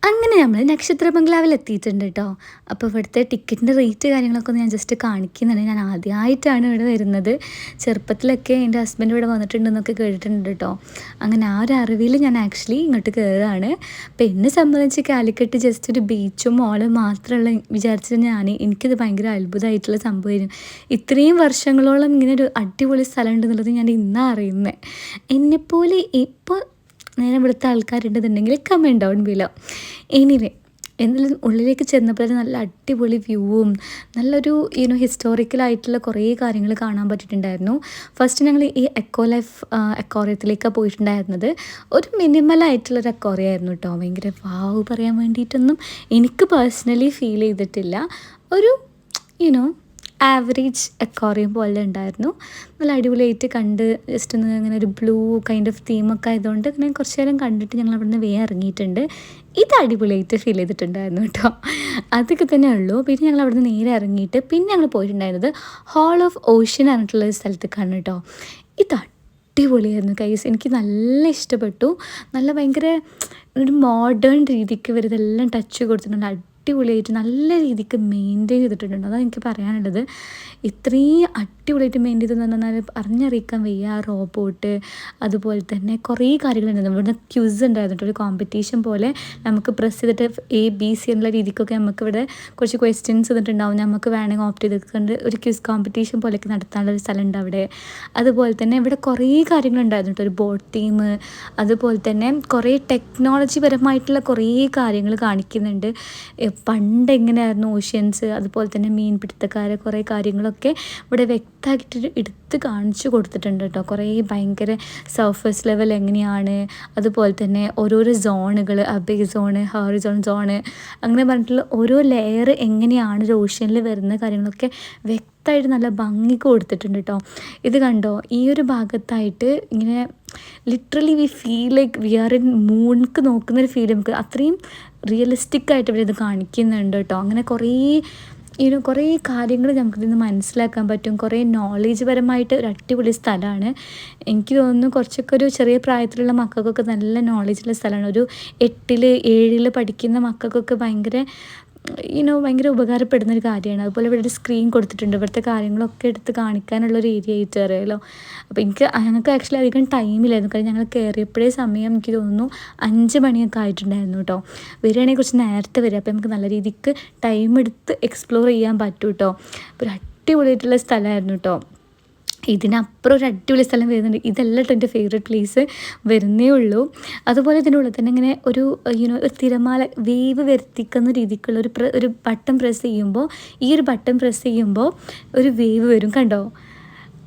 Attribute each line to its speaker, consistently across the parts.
Speaker 1: അങ്ങനെ നമ്മൾ നക്ഷത്ര ബംഗ്ലാവിൽ എത്തിയിട്ടുണ്ട് കേട്ടോ. അപ്പോൾ ഇവിടുത്തെ ടിക്കറ്റിൻ്റെ റേറ്റ് കാര്യങ്ങളൊക്കെ ഒന്ന് ഞാൻ ജസ്റ്റ് കാണിക്കുന്നുണ്ട്. ഞാൻ ആദ്യമായിട്ടാണ് ഇവിടെ വരുന്നത്. ചെറുപ്പത്തിലൊക്കെ എൻ്റെ ഹസ്ബൻഡ് ഇവിടെ വന്നിട്ടുണ്ടെന്നൊക്കെ കേട്ടിട്ടുണ്ട് കേട്ടോ. അങ്ങനെ ആ ഒരു അറിവിൽ ഞാൻ ആക്ച്വലി ഇങ്ങോട്ട് കയറുകയാണ്. അപ്പോൾ എന്നെ സംബന്ധിച്ച് കാലിക്കട്ട് ജസ്റ്റ് ഒരു ബീച്ചും മോളും മാത്രമുള്ള വിചാരിച്ചിട്ട് എനിക്കിത് ഭയങ്കര അത്ഭുതമായിട്ടുള്ള സംഭവമായിരുന്നു. ഇത്രയും വർഷങ്ങളോളം ഇങ്ങനെ ഒരു അടിപൊളി സ്ഥലം ഉണ്ടെന്നുള്ളത് ഞാൻ ഇന്നാണ് അറിയുന്നത്. എന്നെപ്പോലെ ഇപ്പോൾ നേരെ ഇവിടുത്തെ ആൾക്കാരുണ്ടെന്നുണ്ടെങ്കിൽ കമൻറ്റ് ഡൗൺ ബിലോ. എനിവേ എന്നാലും ഉള്ളിലേക്ക് ചെന്നപ്പോൾ നല്ല അടിപൊളി വ്യൂവും നല്ലൊരു ഹിസ്റ്റോറിക്കലായിട്ടുള്ള കുറേ കാര്യങ്ങൾ കാണാൻ പറ്റിയിട്ടുണ്ടായിരുന്നു. ഫസ്റ്റ് ഞങ്ങൾ ഈ എക്കോ ലൈഫ് അക്വാറിയത്തിലേക്കാണ് പോയിട്ടുണ്ടായിരുന്നത്. ഒരു മിനിമലായിട്ടുള്ളൊരു അക്വാറിയമായിരുന്നു കേട്ടോ. ഭയങ്കര വാവ് പറയാൻ വേണ്ടിയിട്ടൊന്നും എനിക്ക് പേഴ്സണലി ഫീൽ ചെയ്തിട്ടില്ല. ഒരു ആവറേജ് അക്വാറിയം പോലെ ഉണ്ടായിരുന്നു. നല്ല അടിപൊളിയായിട്ട് കണ്ട് ജസ്റ്റ് ഒന്ന് അങ്ങനെ ഒരു ബ്ലൂ കൈൻഡ് ഓഫ് തീമൊക്കെ ആയതുകൊണ്ട് അങ്ങനെ കുറച്ച് നേരം കണ്ടിട്ട് ഞങ്ങൾ അവിടെ നിന്ന് വേഗം ഇറങ്ങിയിട്ടുണ്ട്. ഇത് അടിപൊളിയായിട്ട് ഫീൽ ചെയ്തിട്ടുണ്ടായിരുന്നു കേട്ടോ. അതൊക്കെ തന്നെ ഉള്ളൂ. പിന്നെ ഞങ്ങൾ അവിടെ നിന്ന് നേരെ ഇറങ്ങിയിട്ട് പിന്നെ ഞങ്ങൾ പോയിട്ടുണ്ടായിരുന്നത് ഹാൾ ഓഫ് ഓഷ്യൻ പറഞ്ഞിട്ടുള്ള സ്ഥലത്തേക്കാണ് കേട്ടോ. ഇത് അടിപൊളിയായിരുന്നു ഗൈസ്. എനിക്ക് നല്ല ഇഷ്ടപ്പെട്ടു. നല്ല ഭയങ്കര ഒരു മോഡേൺ രീതിക്ക് ഇവരിതെല്ലാം ടച്ച് കൊടുത്തിട്ടുണ്ട്. അടിപൊളിയായിട്ട് നല്ല രീതിക്ക് മെയിൻറ്റെയിൻ ചെയ്തിട്ടുണ്ട്. അതാണ് എനിക്ക് പറയാനുള്ളത്. ഇത്രയും അടിപൊളിയായിട്ട് മെയിൻറ്റെയിൻ ചെയ്തെന്ന് പറഞ്ഞാൽ അറിഞ്ഞറിയിക്കാൻ വയ്യ. റോബോട്ട് അതുപോലെ തന്നെ കുറേ കാര്യങ്ങളുണ്ടായിരുന്നു. ഇവിടുന്ന് ക്യൂസ് ഉണ്ടായിരുന്നു. ഒരു കോമ്പറ്റീഷൻ പോലെ നമുക്ക് പ്രസ് ചെയ്തിട്ട് ABC എന്നുള്ള രീതിക്കൊക്കെ നമുക്കിവിടെ കുറച്ച് ക്വസ്റ്റ്യൻസ് തന്നിട്ടുണ്ടാവും. നമുക്ക് വേണമെങ്കിൽ ഓപ്റ്റ് ചെയ്തിട്ടുണ്ട് ഒരു ക്യൂസ് കോമ്പറ്റീഷൻ പോലെയൊക്കെ നടത്താനുള്ള ഒരു സ്ഥലമുണ്ട് അവിടെ. അതുപോലെ തന്നെ ഇവിടെ കുറേ കാര്യങ്ങളുണ്ടായിരുന്നു കേട്ടോ. ഒരു ബോട്ട് തീം, അതുപോലെ തന്നെ കുറേ ടെക്നോളജി പരമായിട്ടുള്ള കുറേ കാര്യങ്ങൾ കാണിക്കുന്നുണ്ട്. പണ്ട് എങ്ങനെയായിരുന്നു ഓഷ്യൻസ്, അതുപോലെ തന്നെ മീൻപിടുത്തക്കാരെ കുറേ കാര്യങ്ങളൊക്കെ ഇവിടെ വ്യക്തമായിട്ട് എടുത്ത് കാണിച്ചു കൊടുത്തിട്ടുണ്ട് കേട്ടോ. കുറേ ഭയങ്കര സർഫസ് ലെവൽ എങ്ങനെയാണ്, അതുപോലെ തന്നെ ഓരോരോ സോണുകൾ, അബേ സോണ്, ഹോറിസോൺ സോണ്, അങ്ങനെ പറഞ്ഞിട്ടുള്ള ഓരോ ലെയർ എങ്ങനെയാണ് ഒരു ഓഷ്യനിൽ വരുന്ന കാര്യങ്ങളൊക്കെ വ്യക്തമായിട്ട് നല്ല ഭംഗിക്ക് കൊടുത്തിട്ടുണ്ട് കേട്ടോ. ഇത് കണ്ടോ, ഈ ഒരു ഭാഗത്തായിട്ട് ഇങ്ങനെ literally we feel like we are in മൂൺക്ക് നോക്കുന്നൊരു ഫീൽ നമുക്ക് അത്രയും റിയലിസ്റ്റിക്കായിട്ട് ഇവിടെ ഇത് കാണിക്കുന്നുണ്ട് കേട്ടോ. അങ്ങനെ കുറേ കാര്യങ്ങൾ നമുക്കിതിൽ നിന്ന് മനസ്സിലാക്കാൻ പറ്റും. കുറേ നോളേജ് പരമായിട്ട് ഒരു അടിപൊളി സ്ഥലമാണ്. എനിക്ക് തോന്നുന്നു കുറച്ചൊക്കെ ഒരു ചെറിയ പ്രായത്തിലുള്ള മക്കൾക്കൊക്കെ നല്ല നോളേജുള്ള സ്ഥലമാണ്. ഒരു 8, 7 പഠിക്കുന്ന മക്കൾക്കൊക്കെ ഭയങ്കര ഉപകാരപ്പെടുന്നൊരു കാര്യമാണ്. അതുപോലെ ഇവിടെ ഒരു സ്ക്രീൻ കൊടുത്തിട്ടുണ്ട്. ഇവിടുത്തെ കാര്യങ്ങളൊക്കെ എടുത്ത് കാണിക്കാനുള്ളൊരു ഏരിയ ആയിട്ട് അറിയാമല്ലോ. അപ്പോൾ ഞങ്ങൾക്ക് ആക്ച്വലി അധികം ടൈമില്ലായിരുന്നു. കാരണം ഞങ്ങൾ കയറിയപ്പോഴേ സമയം എനിക്ക് തോന്നുന്നു 5 മണിയൊക്കെ ആയിട്ടുണ്ടായിരുന്നു കേട്ടോ. വരികയാണെങ്കിൽ കുറച്ച് നേരത്തെ വരിക. അപ്പോൾ നമുക്ക് നല്ല രീതിക്ക് ടൈം എടുത്ത് എക്സ്പ്ലോർ ചെയ്യാൻ പറ്റും കേട്ടോ. ഒരു അടിപൊളിയായിട്ടുള്ള സ്ഥലമായിരുന്നു കേട്ടോ. ഇതിനപ്പുറം ഒരു അടിപൊളി സ്ഥലം വരുന്നുണ്ട്. ഇതെല്ലാം കേട്ടോ എൻ്റെ ഫേവറേറ്റ് പ്ലേസ് വരുന്നേ ഉള്ളൂ. അതുപോലെ ഇതിൻ്റെ ഉള്ളിൽ തന്നെ ഇങ്ങനെ ഒരു ഒരു തിരമാല വേവ് വരുത്തിക്കുന്ന രീതിക്കുള്ള ഒരു ബട്ടൺ പ്രസ് ചെയ്യുമ്പോൾ, ഈ ഒരു ബട്ടൺ പ്രസ് ചെയ്യുമ്പോൾ ഒരു വേവ് വരും കണ്ടോ.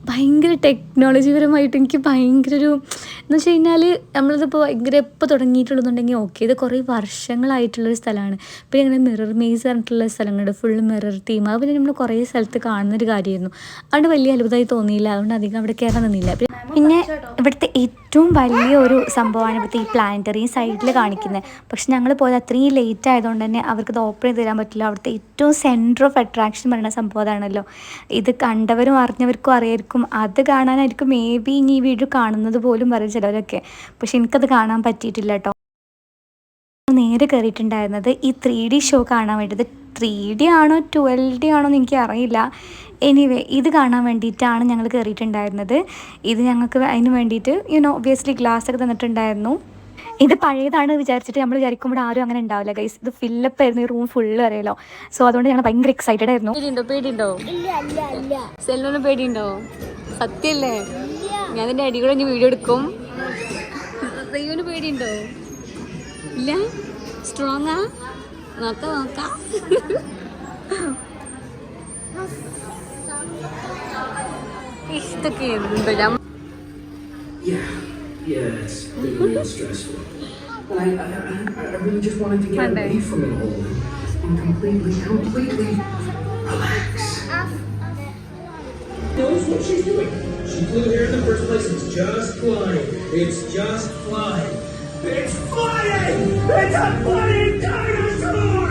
Speaker 1: ഭയങ്കര ടെക്നോളജിപരമായിട്ട് എനിക്ക് ഭയങ്കര എന്ന് വെച്ച് കഴിഞ്ഞാൽ നമ്മളിതിപ്പോൾ ഭയങ്കര എപ്പോൾ തുടങ്ങിയിട്ടുള്ളതെന്നുണ്ടെങ്കിൽ ഓക്കെ, ഇത് കുറേ വർഷങ്ങളായിട്ടുള്ളൊരു സ്ഥലമാണ്. പിന്നെ ഇങ്ങനെ മിറർ മേസ് പറഞ്ഞിട്ടുള്ള സ്ഥലങ്ങളുണ്ട്. Full mirror theme. അത് പിന്നെ നമ്മൾ കുറേ സ്ഥലത്ത് കാണുന്നൊരു കാര്യമായിരുന്നു. അതുകൊണ്ട് വലിയ അത്ഭുതമായി തോന്നിയില്ല. അതുകൊണ്ട് അധികം അവിടെ കയറാൻ നിന്നില്ല. പിന്നെ ഇവിടുത്തെ ഏറ്റവും വലിയ ഒരു സംഭവമാണ് ഇവിടുത്തെ ഈ പ്ലാനറ്ററി സൈഡിൽ കാണിക്കുന്നത്. പക്ഷെ ഞങ്ങൾ പോയത് അത്രയും ലേറ്റ് ആയതുകൊണ്ട് തന്നെ അവർക്കത് ഓപ്പൺ ചെയ്ത് തരാൻ പറ്റില്ല. അവിടുത്തെ ഏറ്റവും സെൻറ്റർ ഓഫ് അട്രാക്ഷൻ പറയുന്ന സംഭവം അതാണല്ലോ. ഇത് കണ്ടവരും അറിഞ്ഞവർക്കും അറിയായിരിക്കും. അത് കാണാനായിരിക്കും മേ ബി ഇനി ഈ വീഡിയോ കാണുന്നത് പോലും പറയും ചിലവരൊക്കെ. പക്ഷെ എനിക്കത് കാണാൻ പറ്റിയിട്ടില്ല കേട്ടോ. നേരെ കയറിയിട്ടുണ്ടായിരുന്നത് ഈ 3D ഷോ കാണാൻ വേണ്ടിയിട്ട്. 3D ആണോ 12D ആണോ എന്ന് എനിക്ക് അറിയില്ല. എനിവേ ഇത് കാണാൻ വേണ്ടിയിട്ടാണ് ഞങ്ങൾ കയറിയിട്ടുണ്ടായിരുന്നത്. ഇത് ഞങ്ങൾക്ക് അതിന് വേണ്ടിയിട്ട് ഒബ്വിയസ്ലി ഗ്ലാസ് ഒക്കെ തന്നിട്ടുണ്ടായിരുന്നു. ഇത് പഴയതാണ് വിചാരിച്ചിട്ട് നമ്മൾ വിചാരിക്കുമ്പോൾ ആരും അങ്ങനെ ഉണ്ടാവില്ല ഗൈസ്. ഇത് ഫില്ലപ്പ് ആയിരുന്നു. ഈ റൂം ഫുള്ള് അറിയാലോ. സോ അതുകൊണ്ട് ഞങ്ങൾ ഭയങ്കര എക്സൈറ്റഡ് ആയിരുന്നു. പേടിയുണ്ടോ? സെല്ലിന് പേടിയുണ്ടോ? സത്യല്ലേ? ഞാൻ ഇതിൻ്റെ അടി കൂടെ വീഡിയോ എടുക്കും. ദൈവന് പേടിയുണ്ടോ? ഇല്ല? സ്ട്രോങ്ങാ? നോക്കാം. ഇഷ്ടൊക്കെ എന്ത്
Speaker 2: Yeah, it's been real stressful. But I really just wanted to get away from it all and completely relax. Knows what she's doing. She flew here in the first place. It's just flying. It's flying. It's a flying dinosaur!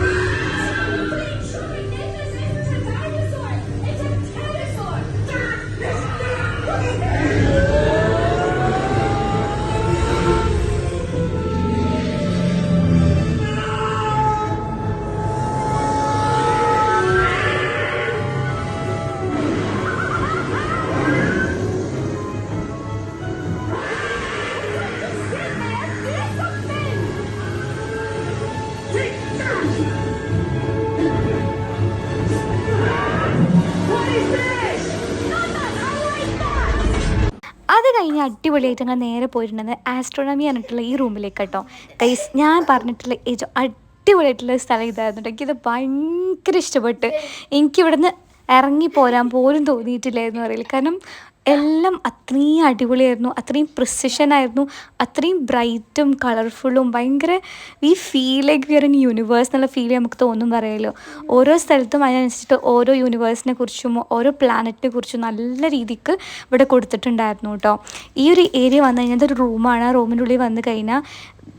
Speaker 1: അങ്ങനെ അടിപൊളിയായിട്ട് ഞങ്ങൾ നേരെ പോയിട്ടുണ്ടെങ്കിൽ astronomy പറഞ്ഞിട്ടുള്ള ഈ റൂമിലേക്ക് കേട്ടോ. Guys ഞാൻ പറഞ്ഞിട്ടുള്ള ഏറ്റവും അടിപൊളിയായിട്ടുള്ള സ്ഥലം ഇതായിരുന്നു കേട്ടോ. എനിക്കിത് ഭയങ്കര ഇഷ്ടപ്പെട്ട്. എനിക്കിവിടുന്ന് ഇറങ്ങി പോരാൻ പോലും തോന്നിയിട്ടില്ലായിരുന്നു അറിയില്ല. കാരണം എല്ലാം അത്രയും അടിപൊളിയായിരുന്നു, അത്രയും പ്രിസിഷനായിരുന്നു, അത്രയും ബ്രൈറ്റും കളർഫുള്ളും ഭയങ്കര V feel like we are in universe എന്നുള്ള ഫീൽ നമുക്ക് തോന്നും പറയുമല്ലോ. ഓരോ സ്ഥലത്തും അതിനനുസരിച്ചിട്ട് ഓരോ യൂണിവേഴ്സിനെ കുറിച്ചും ഓരോ പ്ലാനറ്റിനെ കുറിച്ചും നല്ല രീതിക്ക് ഇവിടെ കൊടുത്തിട്ടുണ്ടായിരുന്നു കേട്ടോ. ഈ ഒരു ഏരിയ വന്നു കഴിഞ്ഞാൽ ഇതൊരു റൂമാണ്. ആ റൂമിൻ്റെ ഉള്ളിൽ വന്നു കഴിഞ്ഞാൽ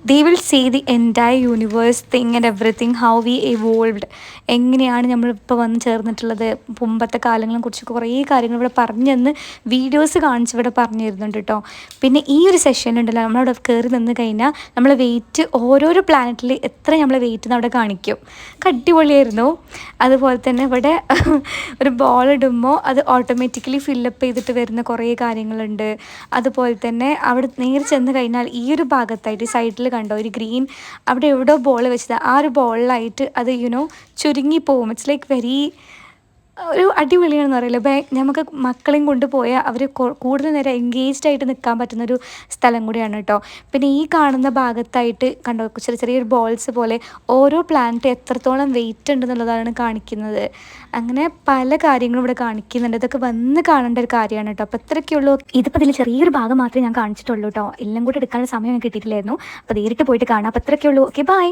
Speaker 1: they will see the entire universe thing and everything, how we evolved, എങ്ങനെയാണ് നമ്മളിപ്പോൾ വന്ന് ചേർന്നിട്ടുള്ളത്, മുമ്പത്തെ കാലങ്ങളെ കുറിച്ചൊക്കെ കുറേ കാര്യങ്ങൾ ഇവിടെ പറഞ്ഞു തന്ന് വീഡിയോസ് കാണിച്ച് ഇവിടെ പറഞ്ഞു തരുന്നുണ്ട് കേട്ടോ. പിന്നെ ഈ ഒരു സെഷനുണ്ടല്ലോ, നമ്മളവിടെ കയറി നിന്ന് കഴിഞ്ഞാൽ നമ്മൾ വെയിറ്റ് ഓരോരോ പ്ലാനറ്റിൽ എത്ര നമ്മൾ വെയിറ്റ് എന്ന് അവിടെ കാണിക്കും. അടിപൊളിയായിരുന്നു. അതുപോലെ തന്നെ ഇവിടെ ഒരു ബോൾ ഇടുമ്പോൾ അത് ഓട്ടോമാറ്റിക്കലി ഫില്ലപ്പ് ചെയ്തിട്ട് വരുന്ന കുറേ കാര്യങ്ങളുണ്ട്. അതുപോലെ തന്നെ അവിടെ നേരെ ചെന്ന് കഴിഞ്ഞാൽ ഈ ഒരു ഭാഗത്തായിട്ട് സൈഡിൽ കണ്ടോ ഒരു ഗ്രീൻ, അവിടെ എവിടെയോ ബോൾ വെച്ചത്, ആ ഒരു ബോളിലായിട്ട് അത് ചുരുങ്ങിപ്പോവും. ഇറ്റ്സ് ലൈക്ക് വെരി ഒരു അടിപൊളിയാണെന്ന് പറയില്ല. നമുക്ക് മക്കളെയും കൊണ്ടുപോയാൽ അവർ കൂടുതൽ നേരം എൻഗേജ്ഡ് ആയിട്ട് നിൽക്കാൻ പറ്റുന്നൊരു സ്ഥലം കൂടിയാണ് കേട്ടോ. പിന്നെ ഈ കാണുന്ന ഭാഗത്തായിട്ട് കണ്ടോ ചെറിയ ചെറിയൊരു ബോൾസ് പോലെ ഓരോ പ്ലാനറ്റ് എത്രത്തോളം വെയിറ്റ് ഉണ്ടെന്നുള്ളതാണ് കാണിക്കുന്നത്. അങ്ങനെ പല കാര്യങ്ങളും ഇവിടെ കാണിക്കുന്നുണ്ട്. ഇതൊക്കെ വന്ന് കാണേണ്ട ഒരു കാര്യമാണ് കേട്ടോ. അപ്പോൾ ഇത്രയൊക്കെയുള്ളൂ. ഇതിപ്പോൾ ഇതിൽ ചെറിയൊരു ഭാഗം മാത്രമേ ഞാൻ കാണിച്ചിട്ടുള്ളൂ കേട്ടോ. എല്ലാം കൂടി എടുക്കാനുള്ള സമയം കിട്ടിയിട്ടില്ലായിരുന്നു. അപ്പോൾ നേരിട്ട് പോയിട്ട് കാണാം. അപ്പോൾ ഇത്രയൊക്കെയുള്ളൂ. Okay, by.